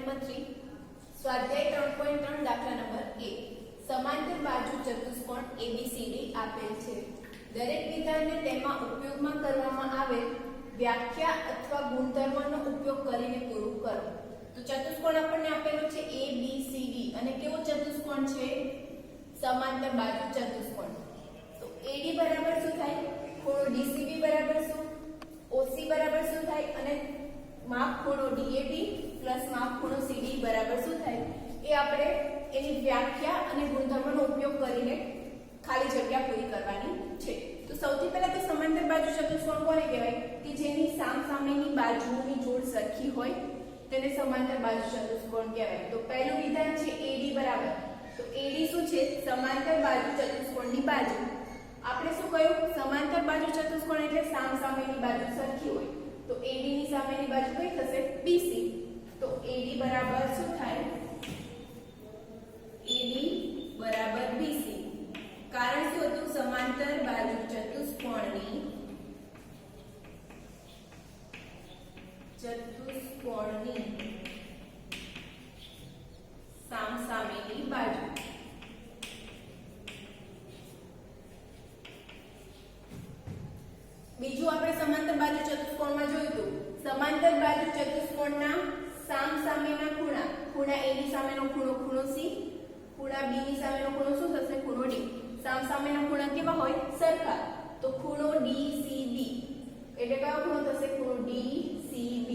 Number 3 સ્વાધ્યાય 3.3 દાખલા number 1 સમાંતર બાજુ ચતુષ્કોણ ABCD આપેલ છે. દરેક વિધાનને તેમાં ઉપયોગમાં કરવામાં આવેલ વ્યાખ્યા અથવા ગુણધર્મનો ઉપયોગ કરીને પૂરું કરો. તો ચતુષ્કોણ આપણને આપેલો છે ABCD અને કેવો ચતુષ્કોણ છે? સમાંતર બાજુ ચતુષ્કોણ. તો AD બરાબર શું થાય? ખૂણો DCB બરાબર શું? OC બરાબર શું થાય? અને માપ ખૂણો DAB પ્લસ માપ ખૂણો CD બરાબર શું થાય? એ આપણે એની વ્યાખ્યા અને ગુણધર્મનો ઉપયોગ કરીને ખાલી જગ્યા પૂરી કરવાની છે. તો સૌથી પહેલા તો સમાંતર બાજુ ચતુષ્કોણ કોને કહેવાય? કે જેની સામસામેની બાજુઓની જોડ સરખી હોય તેને સમાંતર બાજુ ચતુષ્કોણ કહેવાય. તો પહેલું વિધાન છે AD બરાબર. તો AD શું છે? સમાંતર બાજુ ચતુષ્કોણની બાજુ. આપણે શું કહ્યું? સમાંતર બાજુ ચતુષ્કોણ એટલે સામસામેની બાજુ સરખી હોય. તો AD ની સામેની બાજુ કઈ થશે? BC. તો AD બરાબર શું થાય? AD બરાબર BC. કારણ શું હતું? સમાંતર બાજુ ચતુષ્કોણની સામસામેની બાજુ. બીજું આપણે સમાંતર બાજુ ચતુષ્કોણમાં જોયું હતું. સમાંતર બાજુ ચતુષ્કોણના સામસામેના ખૂણા. ખૂણા A ની સામેનો ખૂણો ખૂણો C, ખૂણા B ની સામેનો ખૂણો શું થશે? ખૂણો D. સામસામેના ખૂણા કેવા હોય? સરખા. તો ખૂણો DCB એટલે કયો ખૂણો થશે? ખૂણો DCB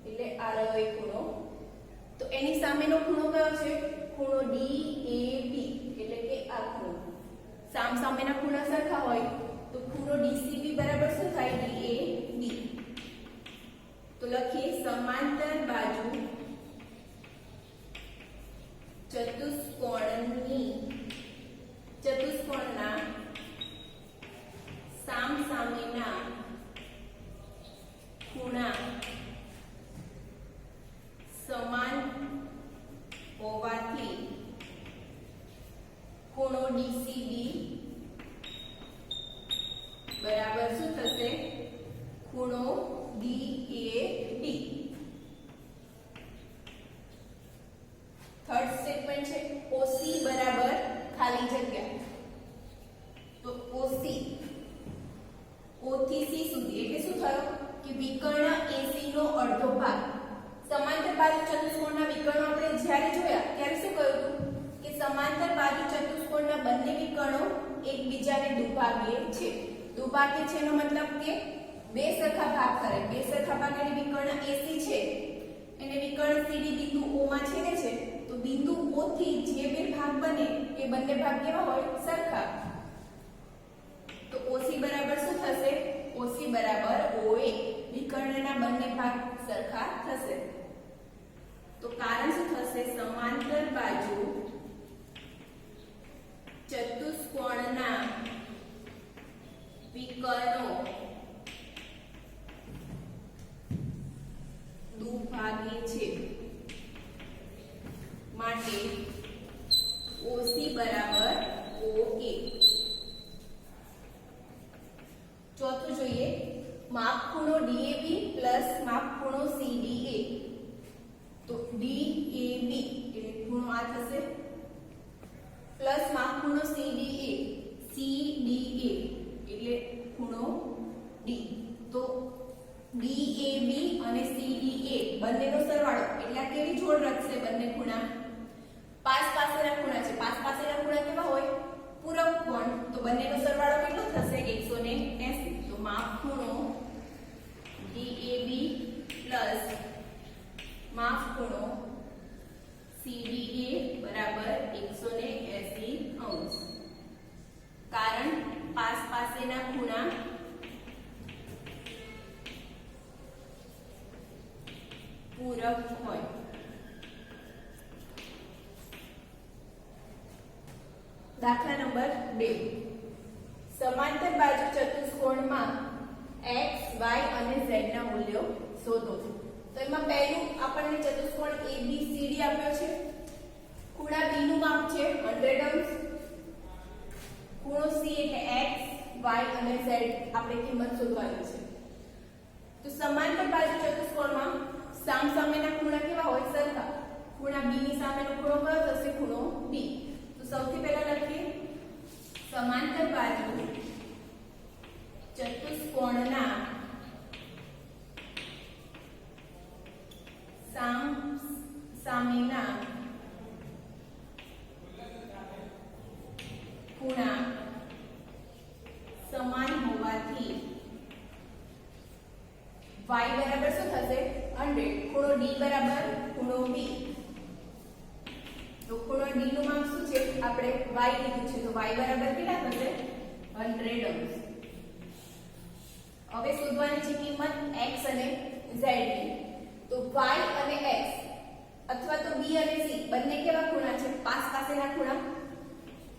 એટલે આ રહ્યો એ ખૂણો. તો એની સામેનો ખૂણો કયો છે? ખૂણો DAB એટલે કે આ ખૂણો. સામસામેના ખૂણા સરખા હોય તો ખૂણો DCB બરાબર શું થાય? DAB. તો લખીએ સમાંતર બાજુ ચતુષ્કોણના સામસામેના ખૂણા સમાન હોવાથી ખૂણો DCB બરાબર શું થશે? ખૂણો DAB. થર્ડ સ્ટેટમેન્ટ છે OC બરાબર ખાલી જગ્યા. તો OC O થી C સુધી એટલે શું થયો? કે વિકર્ણ AC નો અડધો ભાગ. સમાંતર બાજુ ચતુષ્કોણના વિકર્ણો આપણે જ્યારે જોયા ત્યારે શું કહ્યું હતું? કે સમાંતર બાજુ ચતુષ્કોણના બંને વિકર્ણો એકબીજાને દુભાગે છે. દુભાગે છે એનો મતલબ કે બે સરખા ભાગ કરે. બે સરખા ભાગ એટલે વિકર્ણ AC છે એને વિકર્ણ CD બિંદુ O માં છેદે છે. તો બિંદુ O થી જે બે ભાગ બને એ બંને ભાગ કેવા હોય? સરખા. તો OC બરાબર શું થશે? OC બરાબર OA. વિકર્ણના બંને ભાગ સરખા થશે. તો કારણ શું થશે? સમાંતર બાજુ ચતુષ્કોણના વિકર્ણો દુભાગે છે માટે OC બરાબર OA. ચોથું જોઈએ માપ ખૂણો DAB પ્લસ માપ ખૂણો CDA. તો DAB એટલે ખૂણો આ થશે પ્લસ માપ ખૂણો CDA એટલે ખૂણો D. તો DAB અને CDA બંનેનો સરવાળો એટલે કેવી જોડ રચશે? બંને ખૂણા પાસ પાસેના ખૂણા છે. પાસ પાસેના ખૂણા કેવા હોય? પૂરક કોણ. તો બંનેનો સરવાળો કેટલો થશે? 180. તો માપ ખૂણો DAB પ્લસ માપ ખૂણો CDA બરાબર 180°. કારણ પાસ પાસેના ખૂણા પૂરક હોય. દાખલા નંબર 2 સમાંતર બાજુ ચતુષ્કોણમાં x, y અને z ના મૂલ્યો શોધો. તો એમાં પહેલું આપણને ચતુષ્કોણ ABCD આપ્યો છે. ખૂણા B નું માપ છે 100°. ખૂણો C એટલે x, y અને z આપણે કિંમત શોધવાની છે. તો સમાંતર બાજુ ચતુષ્કોણમાં સામસામેના ખૂણા કેવા હોય? સરખા. ખૂણા બી ની સામેનો ખૂણો કયો થશે? ખૂણો બી. તો સૌથી પહેલા લખીએ સમાંતર બાજુ ચતુષ્કોણના સામેના ખૂણા સમાન હોવાથી y બરાબર શું થશે? 100. ખૂણો d બરાબર ખૂણો b. તો ખૂણો d નું માપ શું છે? આપણે y લીધું છે, તો y બરાબર કેટલા થશે? 100 અંશ. હવે શોધવાની છે કિંમત x અને z ની. તો y અને x અથવા તો b અને c બંને કેવા ખૂણા છે? પાસ પાસેના ખૂણા.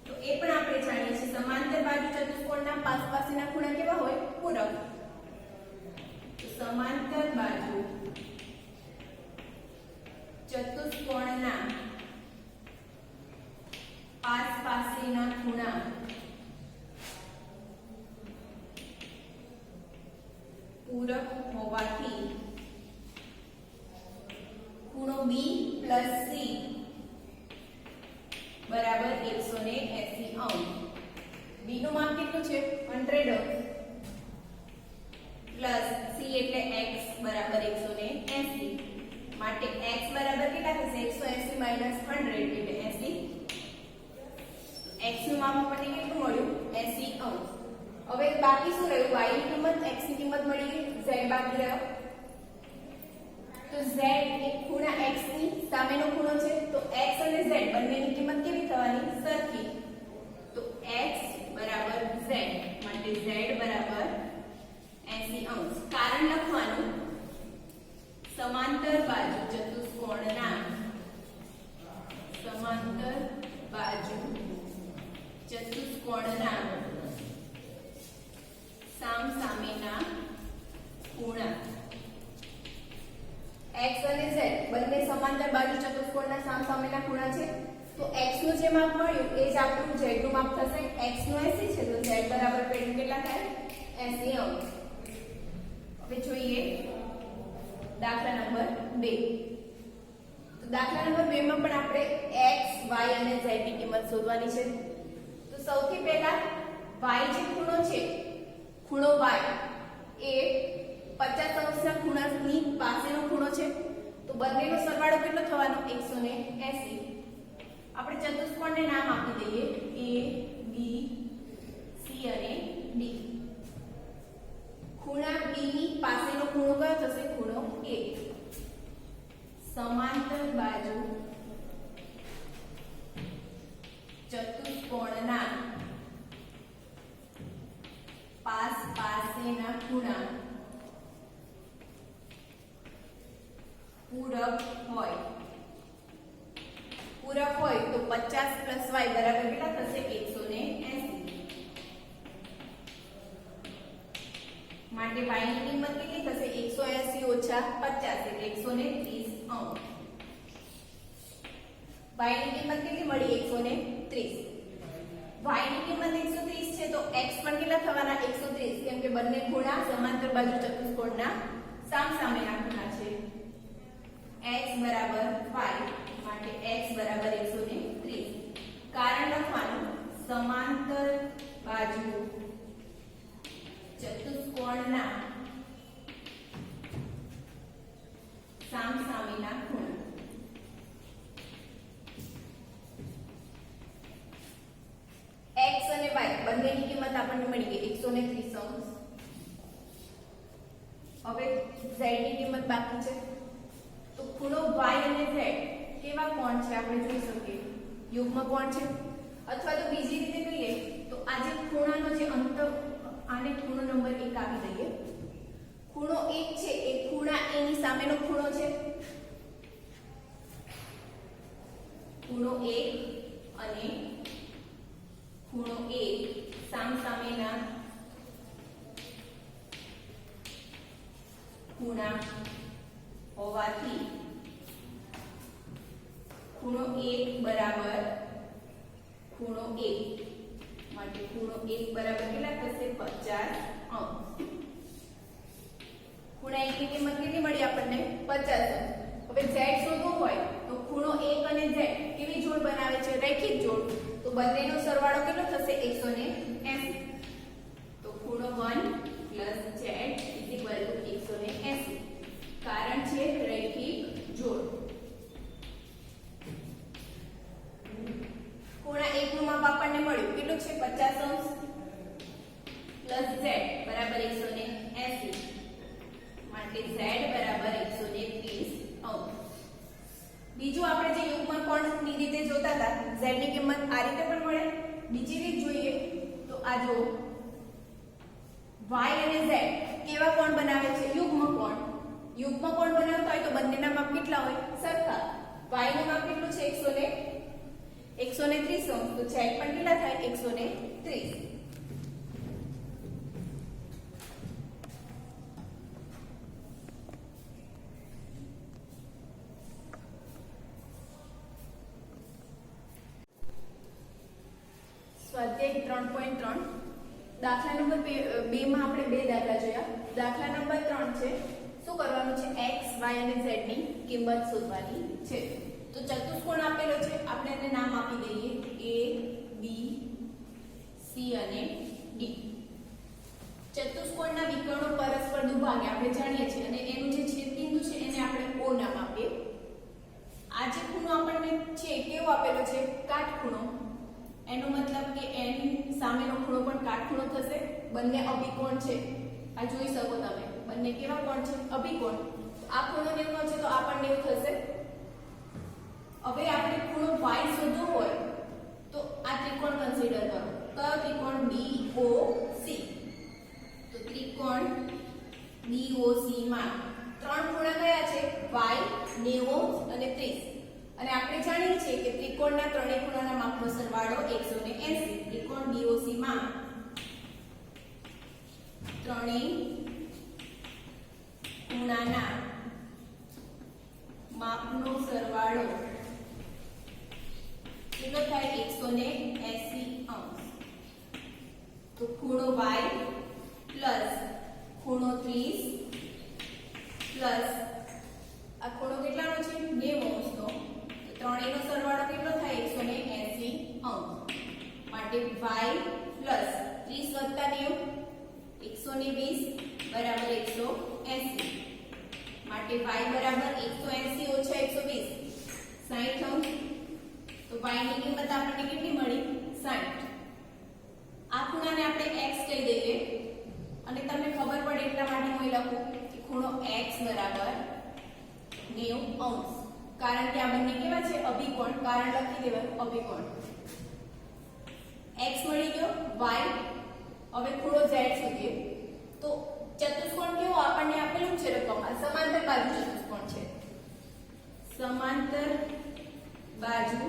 તો એ પણ આપણે જાણીએ છીએ સમાંતર બાજુ ચતુષ્કોણના પાસ પાસેના ખૂણા કેવા હોય? પૂરક. તો સમાંતર બાજુ ચતુષ્કોણના પાસ પાસેના ખૂણા પૂરક હોવાથી ખૂણો b + c બરાબર 180 અંશ. b નું માપ કેટલું છે? 100 અંશ પ્લસ c એટલે x બરાબર 180. માટે x બરાબર કેટલા થશે? 180 - 100 એટલે 80. x નું માપ આપણને કેટલું મળ્યું? 80 અંશ. હવે બાકી શું રહ્યું? y ની કિંમત, x ની કિંમત મળી ગઈ, z બાકી રહ્યો. તો z એ ખૂણા x ની સામેનો ખૂણો છે, તો x અને z બંનેની કિંમત કેવી થવાની? સરખી. તો x બરાબર z, માટે z બરાબર 80 અંશ. કારણ લખવાનું સમાંતર બાજુ ચતુષ્કોણના સામસામેના ખૂણા. x અને z બંને સમાંતર બાજુ ચતુષ્કોણના સામસામેના ખૂણા છે. તો x નું જે માપ મળ્યું એ જ આપણું z નું માપ થશે. x નું 80 છે, તો z બરાબર કેટલા થાય? 80 અંશ. હવે જોઈએ દાખલા નંબર 2. તો દાખલા નંબર 2 માં પણ આપણે x, y અને z ની કિંમત શોધવાની છે. તો સૌથી પહેલા y જે ખૂણો છે, ખૂણો y એ 50 અંશના ખૂણાની પાસેનો ખૂણો છે. તો બંનેનો સરવાળો કેટલો થવાનો? 180. આપણે ચતુષ્કોણને નામ આપી દઈએ a, b, c અને d. ખૂણા b ની પાસેનો ખૂણો કયો થશે? ખૂણો a. સમાંતર બાજુ ચતુષ્કોણના પાસ પાસેના ખૂણા પૂરક હોય. પૂરક હોય તો 50 + y બરાબર કેટલા થશે? 180. માટે y ની કિંમત કેટલી થશે? 180 - 50 એટલે 130 અંશ. y ની કિંમત કેટલી મળી? 130. y ની કિંમત 130 છે, તો x પણ કેટલા થવાના? 130, કેમ કે બંને ખૂણા સમાંતર બાજુ ચતુષ્કોણના સામસામેના ખૂણા છે. x બરાબર 5, માટે x બરાબર 130. કારણ લખવાનું સમાંતર બાજુ ચતુષ્કોણના સામસામેના ખૂણા. x અને y બંનેની કિંમત આપણને મળી ગઈ 130 અંશ. હવે z ની કિંમત બાકી છે. તો ખૂણો y અને z કેવા કોણ છે? આપણે જોઈ શકીએ યુગ્મ કોણ છે. અથવા તો બીજી રીતે કહીએ તો આ જે ખૂણાનો જે અંતર, આને ખૂણો નંબર 1 આપી દઈએ. ખૂણો 1 છે એ ખૂણા a ની સામેનો ખૂણો છે. ખૂણો 1 અને ખૂણો a સામસામેના ખૂણા હોવાથી ખૂણો 1 બરાબર ખૂણો 1, માટે ખૂણો 1 બરાબર કેટલા થશે? 50 અંશ. ખૂણા 1 ની કિંમત કેટલી મળી આપણને? 50 અંશ. હવે z શોધવું હોય તો ખૂણો 1 બંનેનો સરવાળો કેટલો થશે 180. તો ખૂણો 1 + z = 180. કારણ છે રૈખિક જોડ. ખૂણા 1 નું માપ આપણને મળ્યું કેટલું છે 50° + z બરાબર 180. માટે z બરાબર 130°. બીજું આપણે જે યુગ્મ કોણની રીતે જોતા હતા z ની કિંમત આ રીતે પણ મળે. બીજી રીત જોઈએ તો આ જો y અને z કેવા કોણ બનાવે છે યુગ્મ કોણ. યુગ્મ કોણ બનાવતા હોય તો બંનેના માપ કેટલા હોય સરખા. y નું માપ કેટલું છે 130°. તો z પણ કેટલા થાય 130. સ્વાધ્યાય 3.3 દાખલા નંબર 2 માં આપણે બે દાખલા જોયા. દાખલા નંબર 3 છે શું કરવાનું છે x y અને z ની કિંમત શોધવાની છે. તો ચતુષ્કોણ આપેલો છે આપણે એને નામ આપી દઈએ a b c અને d. ચતુષ્કોણના વિકર્ણો પરસ્પર દુભાગે આપણે જાણીએ છીએ અને એનું જે છેદબિંદુ છે એને આપણે o નામ આપીએ. આ જે ખૂણો આપણને છે કેવો આપેલો છે કાટખૂણો. એનો મતલબ કે એની સામેનો ખૂણો પણ કાટખૂણો થશે. બંને અભિકોણ છે. આ જોઈ શકો તમે બંને કેવા કોણ છે અભિકોણ. આ ખૂણો 90 છે તો આ પણ 90 થશે. હવે આપણે ખૂણો y શોધવો હોય તો આ ત્રિકોણ કન્સિડર કરો. કયો ત્રિકોણ BOC. તો ત્રિકોણ BOC માં ત્રણ ખૂણા કયા છે y 90 અને 30. અને આપણે જાણીએ છીએ કે ત્રિકોણના ત્રણેય ખૂણાના માપનો સરવાળો 180. ત્રિકોણ BOC માં ત્રણેય ખૂણાના માપનો સરવાળો કેટલો થાય 180°. તો ખૂણો y પ્લસ ખૂણો 30 પ્લસ આ ખૂણો કેટલાનો છે 90°નો. ત્રણેયનો સરવાળો કેટલો થાય 180°. માટે y પ્લસ 30 + 90 120 બરાબર 180. માટે y બરાબર 180 - 120 60. તો y ની કિંમત આપણને કેટલી મળી 60. આ ખૂણાને આપણે x કહી દઈએ અને તમને ખબર પડે એટલા માટે હું લખું કે ખૂણો x બરાબર 90°. કારણ કે આ બંને કેવા છે અભિકોણ. કારણ લખી દેવાનું અભિકોણ. x મળી ગયો y. હવે ખૂણો z શોધીએ. તો ચતુષ્કોણ કેવો આપણને આપેલું છે રકમમાં સમાંતર બાજુ ચતુષ્કોણ છે. સમાંતર બાજુ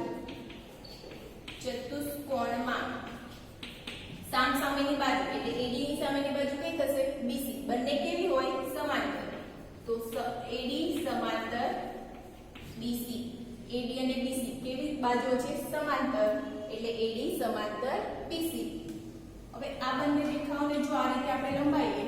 ચતુષ્કોણમાં સામસામેની બાજુ એટલે AD ની સામેની બાજુ કઈ થશે BC. બંને કેવી હોય સમાંતર. તો AD સમાંતર BC. AD અને BC કેવી બાજુઓ છે સમાંતર એટલે AD સમાંતર BC. હવે આ બંને રેખાઓને જો આ રીતે આપણે લંબાવીએ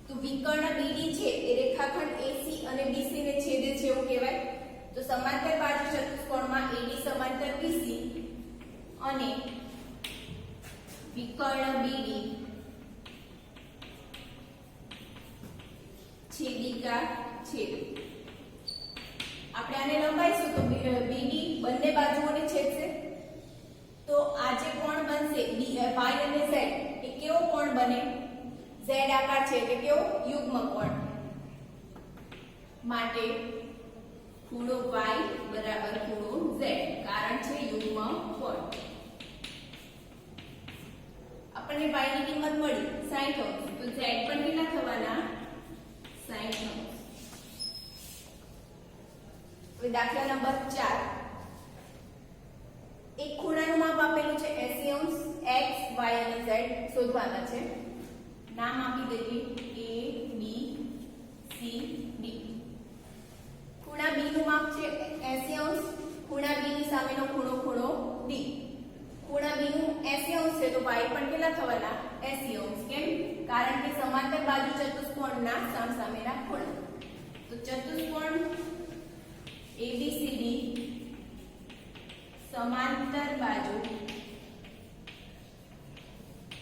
તો વિકર્ણ BD છે એ રેખાખંડ AC અને BC ને છેદે છે એવું કહેવાય. તો સમાંતર બાજુ ચતુષ્કોણમાં AD સમાંતર BC અને વિકર્ણ BD છેદિકા છેદ. આપણે આને લંબાઈશું તો BD બંને બાજુઓને છેદશે. તો આ જે કોણ બનશે y અને z એ કેવો કોણ બને z આકાર છે એટલે કેવો યુગ્મ કોણ. માટે ખૂણો y બરાબર ખૂણો z. કારણ છે યુગ્મ કોણ. આપણને y ની કિંમત મળી 60°. તો z પણ કેટલા થવાના 60°. હવે દાખલા નંબર 4. એક ખૂણાનું માપ આપેલું છે 80° x y અને z શોધવાના છે. નામ આપી દઈએ a b c d. ખૂણા b નું માપ છે 80°. ખૂણા b ની સામેનો ખૂણો ખૂણો d. ખૂણા b નું 80° છે તો y પણ કેટલા થવાના 80°. કેમ? કારણ કે સમાંતર બાજુ ચતુષ્કોણના સામસામેના ખૂણા. તો ચતુષ્કોણ ABCD સમાંતર બાજુ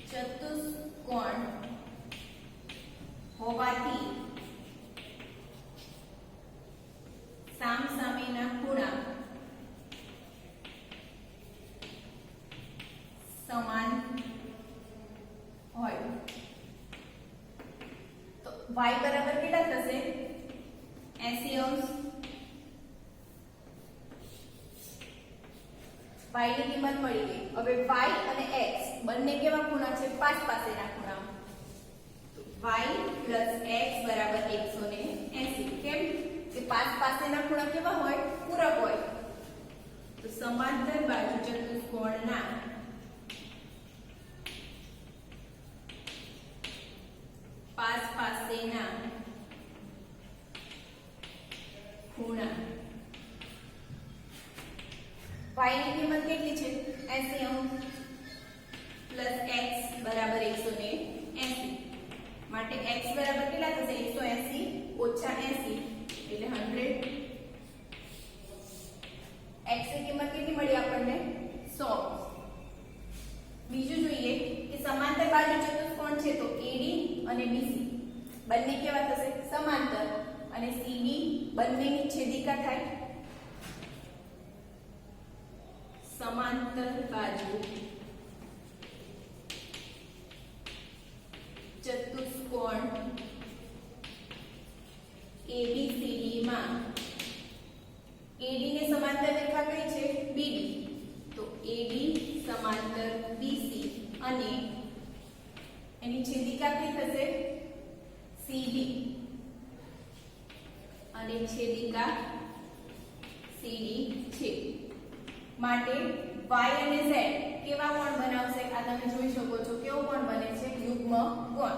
ચતુષ્કોણ હોવાથી સામસામેના ખૂણા સમાન હોય તો y બરાબર કેટલા થશે 80 અંશ y ની કિંમત મળી ગઈ હવે y અને x બંને કેવા ખૂણા છે પાસ પાસેના ખૂણા y x બરાબર 180 કેમ કે પાસ પાસેના ખૂણા કેવા હોય પૂરક હોય તો સમાંતર બાજુ ચતુષ્કોણના પાસ પાસેના ખૂણા y ની કિંમત કેટલી છે 80 અંશ x બરાબર 180 માટે x બરાબર કેટલા થશે 180 ઓછા 80 એટલે 100 x ની કિંમત કેટલી મળી આપણને 100 બીજું જોઈએ કે સમાંતર બાજુ ચતુષ્કોણ છે તો AD અને BC બંને કેવા થશે સમાંતર અને CD બંનેની છેદિકા થાય સમાંતર બાજુ ચતુષ્કોણ ABCD માં AD ને સમાંતર રેખા કઈ છે BD તો AD સમાંતર BC અને એની છેદિકા કઈ થશે CD અને છેદિકા CD છે માટે y અને z કેવા કોણ બનાવશે આ તમે જોઈ શકો છો કેવો કોણ બને છે યુગ્મ કોણ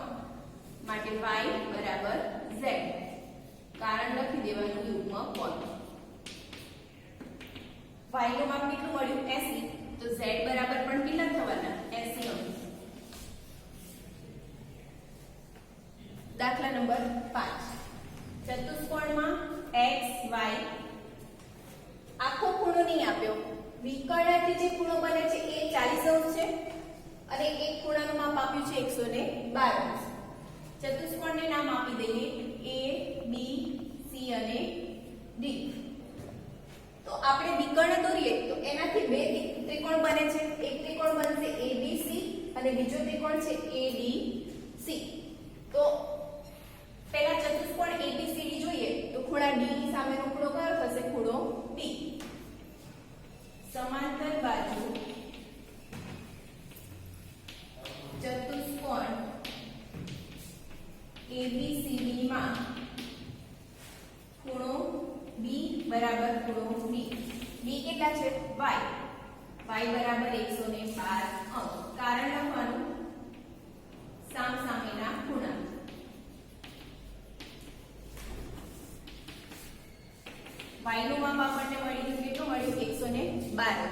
માટે y બરાબર z કારણ લખી દેવાનું યુગ્મ કોણ y નું માપ કેટલું મળ્યું 80 તો z બરાબર પણ કેટલા થવાના 80 અંશ દાખલા નંબર 5 ચતુષ્કોણમાં x y આખો ખૂણો નહીં આપ્યો વિકર્ણથી જે ખૂણો બને છે એ 40 અંશ છે અને એક ખૂણાનું માપ આપ્યું છે 112 અંશ ચતુષ્કોણને નામ આપી દઈએ A B C અને D તો આપણે વિકર્ણ દોરીએ તો એનાથી બે ત્રિકોણ બને છે એક ત્રિકોણ બનશે ABC અને બીજો ત્રિકોણ છે ADC તો પહેલા ચતુષ્કોણ ABCD જોઈએ તો ખૂણા D ની સામેનો ખૂણો કયો થશે ખૂણો D સમાંતર બાજુ ચતુષ્કોણ ABCD માં ખૂણો B બરાબર ખૂણો D B કેટલા છે y બરાબર 112 અંશ કારણ લખવાનું સામસામેના ખૂણા y નું માપ આપણને મળી ગયું કેટલું મળ્યું 112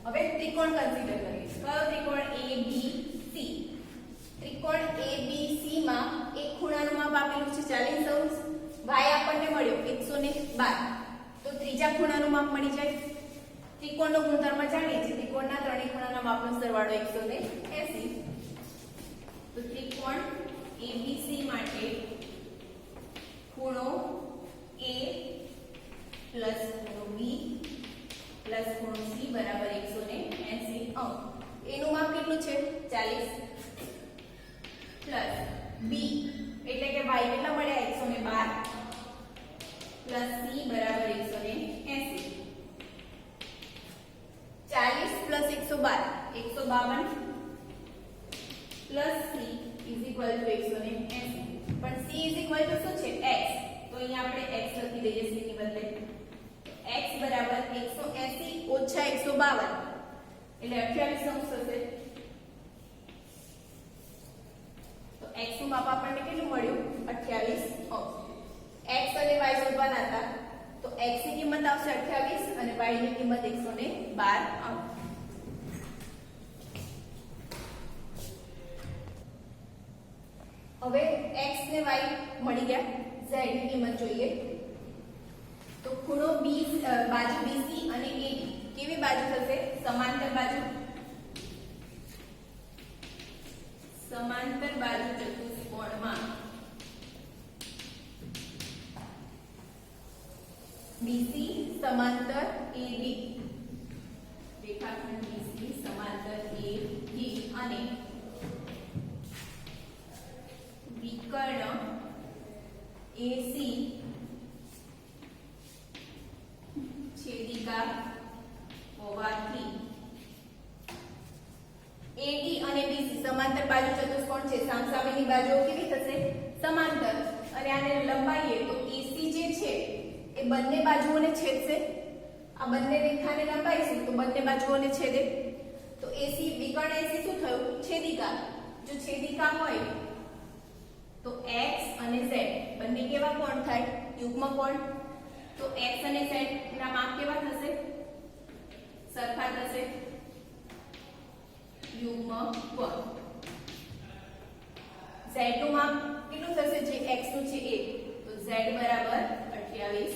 હવે ત્રિકોણ કન્સિડર કરીએ કયો ત્રિકોણ ABC ત્રિકોણ ABC માં એક ખૂણાનું માપ આપેલું છે 40 અંશ y આપણને મળ્યો 112 તો ત્રીજા ખૂણાનું માપ મળી જાય ત્રિકોણનો ગુણધર્મ જાણીએ છીએ ત્રિકોણના ત્રણેય ખૂણાના માપનો સરવાળો 180 તો ત્રિકોણ ABC માટે ખૂણો A પ્લસ ખૂણો B પ્લસ ખૂણો C બરાબર 180 અંશ એનું માપ કેટલું છે 40 પ્લસ B એટલે કે y કેટલા મળ્યા 112 પ્લસ C બરાબર 180 40 plus 112 152 plus C is equal to 180 પણ C ઇઝ ઇક્વલ ટુ શું છે x તો અહીંયા આપણે x લખી દઈએ C ની બદલે x બરાબર 180 ઓછા 152 એટલે 28 અંશ થશે તો x નું માપ આપણને કેટલું મળ્યું 28 અંશ x અને y શોધવાના હતા તો x ની કિંમત આવશે 28 અને y ની કિંમત 112 અંશ હવે x ને y મળી ગયા z ની કિંમત જોઈએ તો ખૂણો B બાજુ BC અને AD કેવી બાજુ થશે? સમાંતર બાજુ. સમાંતર બાજુ ચતુષ્કોણમાં BC સમાંતર AD, રેખાખંડ BC સમાંતર AD અને વિકર્ણ AC છેદિકા હોવાથી AD અને BC સમાંતર બાજુ ચતુષ્કોણ છે. સામસામેની બાજુઓ કેવી થશે? સમાંતર. અને આને લંબાઈએ તો AC જે છે એ બંને બાજુઓને છેદશે. આ બંને રેખાને લંબાઈશું તો બંને બાજુઓને છેદે. તો AC વિકર્ણ AC શું થયું? છેદિકા. જો છેદિકા હોય તો x અને z બંને કેવા કોણ થાય? યુગ્મ કોણ. તો x અને z ના માપ કેવા થશે? સરખા થશે. યુગ્મ કોણ. z નું માપ કેટલું થશે? જે x નું છે એ. તો z બરાબર 28